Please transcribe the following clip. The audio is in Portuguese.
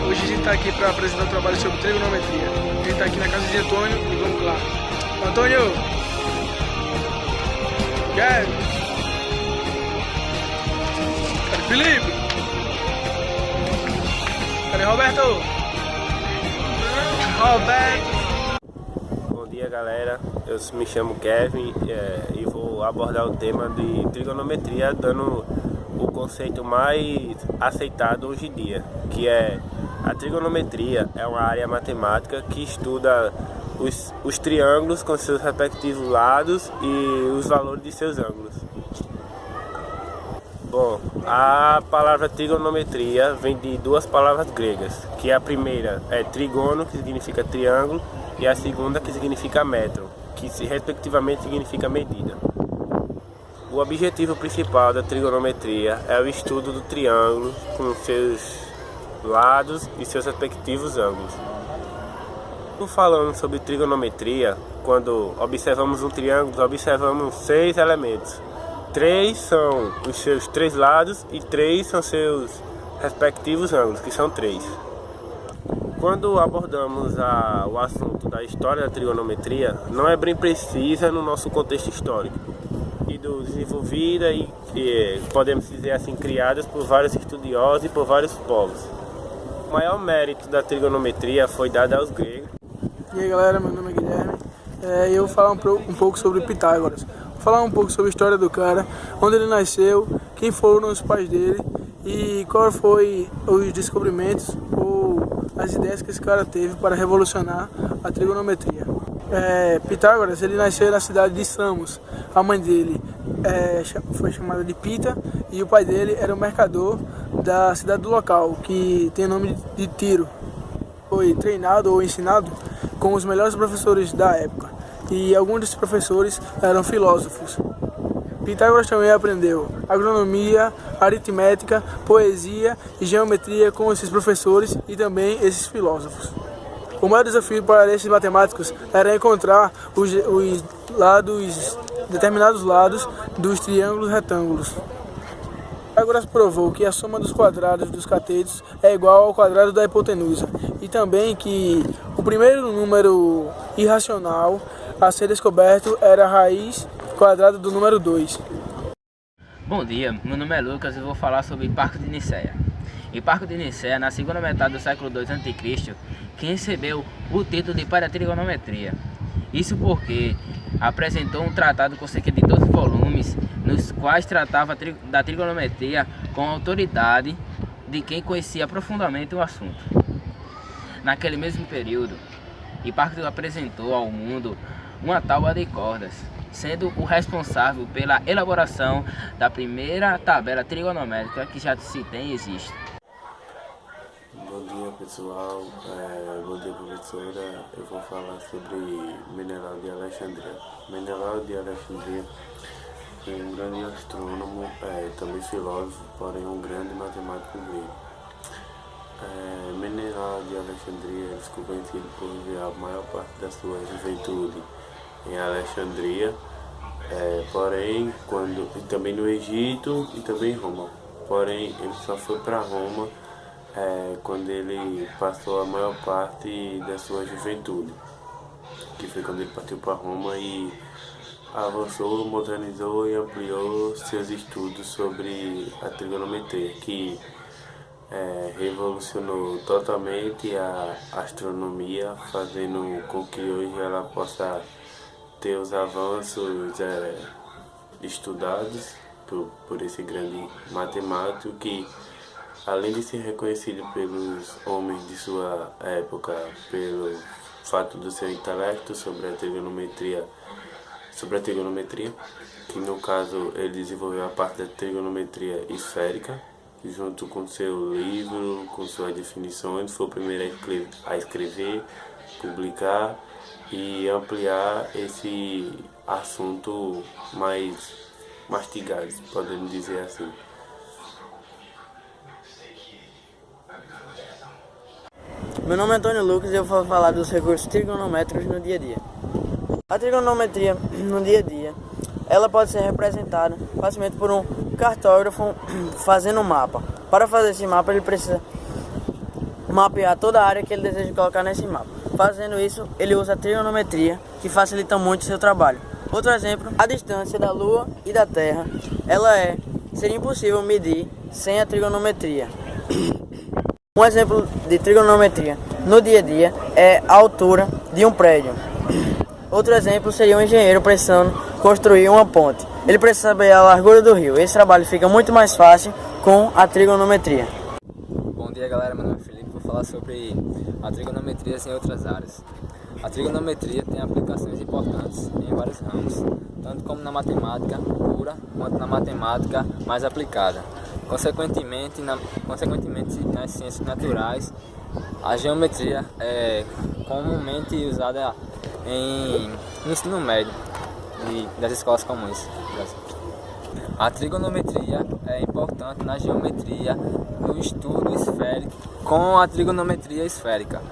Hoje a gente está aqui para apresentar um trabalho sobre trigonometria. A gente está aqui na casa de Antônio e vamos lá. Antônio! Cadê Felipe? Cadê Roberto? Bom dia, galera, eu me chamo Kevin e vou abordar o tema de trigonometria dando o conceito mais aceitado hoje em dia, que é a trigonometria é uma área matemática que estuda os triângulos com seus respectivos lados e os valores de seus ângulos. Bom, a palavra trigonometria vem de duas palavras gregas, que a primeira é trigono, que significa triângulo, e a segunda que significa metro, que respectivamente significa medida. O objetivo principal da trigonometria é o estudo do triângulo com seus lados e seus respectivos ângulos. Falando sobre trigonometria, quando observamos um triângulo, observamos 6 elementos. 3 são os seus 3 lados e 3 são seus respectivos ângulos, que são 3. Quando abordamos o assunto da história da trigonometria, não é bem precisa no nosso contexto histórico, e desenvolvida e podemos dizer assim, criadas por vários estudiosos e por vários povos. O maior mérito da trigonometria foi dado aos gregos. E aí galera, meu nome é Guilherme e eu vou falar um pouco sobre Pitágoras. Vou falar um pouco sobre a história do cara, onde ele nasceu, quem foram os pais dele e qual foi os descobrimentos ou as ideias que esse cara teve para revolucionar a trigonometria. Pitágoras, ele nasceu na cidade de Samos. A mãe dele foi chamada de Pita e o pai dele era o mercador da cidade do local, que tem o nome de Tiro. Foi treinado ou ensinado com os melhores professores da época, e alguns desses professores eram filósofos. Pitágoras também aprendeu agronomia, aritmética, poesia e geometria com esses professores e também esses filósofos. O maior desafio para esses matemáticos era encontrar os determinados lados dos triângulos retângulos. Pitágoras provou que a soma dos quadrados dos catetos é igual ao quadrado da hipotenusa, e também que o primeiro número irracional a ser descoberto era a raiz quadrada do número 2. Bom dia, meu nome é Lucas e vou falar sobre Hiparco de Nicéia. Hiparco de Nicéia, na segunda metade do século II a.C., que recebeu o título de pai da trigonometria. Isso porque apresentou um tratado com cerca de 12 volumes, nos quais tratava da trigonometria com a autoridade de quem conhecia profundamente o assunto. Naquele mesmo período, Hiparco apresentou ao mundo uma tábua de cordas, sendo o responsável pela elaboração da primeira tabela trigonométrica que já se tem e existe. Bom dia, pessoal, bom dia, professora. Eu vou falar sobre Menelau de Alexandria. Menelau de Alexandria foi um grande astrônomo, também filósofo, porém um grande matemático grego. Menelau de Alexandria ficou conhecido por viver a maior parte da sua juventude em Alexandria, porém e também no Egito e também em Roma. Porém, ele só foi para Roma quando ele passou a maior parte da sua juventude, que foi quando ele partiu para Roma e avançou, modernizou e ampliou seus estudos sobre a trigonometria, que revolucionou totalmente a astronomia, fazendo com que hoje ela possa ter os avanços estudados por esse grande matemático que, além de ser reconhecido pelos homens de sua época pelo fato do seu intelecto sobre a trigonometria, que no caso ele desenvolveu a parte da trigonometria esférica, junto com seu livro, com suas definições, foi o primeiro a escrever, publicar e ampliar esse assunto mais mastigado, podemos dizer assim. Meu nome é Antônio Lucas e eu vou falar dos recursos trigonométricos no dia a dia. A trigonometria no dia a dia, ela pode ser representada facilmente por um cartógrafo fazendo um mapa. Para fazer esse mapa ele precisa mapear toda a área que ele deseja colocar nesse mapa. Fazendo isso, ele usa a trigonometria, que facilita muito o seu trabalho. Outro exemplo, a distância da Lua e da Terra, seria impossível medir sem a trigonometria. Um exemplo de trigonometria no dia a dia é a altura de um prédio. Outro exemplo seria um engenheiro precisando construir uma ponte. Ele precisa saber a largura do rio. Esse trabalho fica muito mais fácil com a trigonometria. Bom dia, galera, meu nome é Felipe, vou falar sobre a trigonometria em outras áreas. A trigonometria tem aplicações importantes em vários ramos, tanto como na matemática pura quanto na matemática mais aplicada. Consequentemente, nas ciências naturais, a geometria é comumente usada no ensino médio das escolas comuns. A trigonometria é importante na geometria, no estudo esférico com a trigonometria esférica.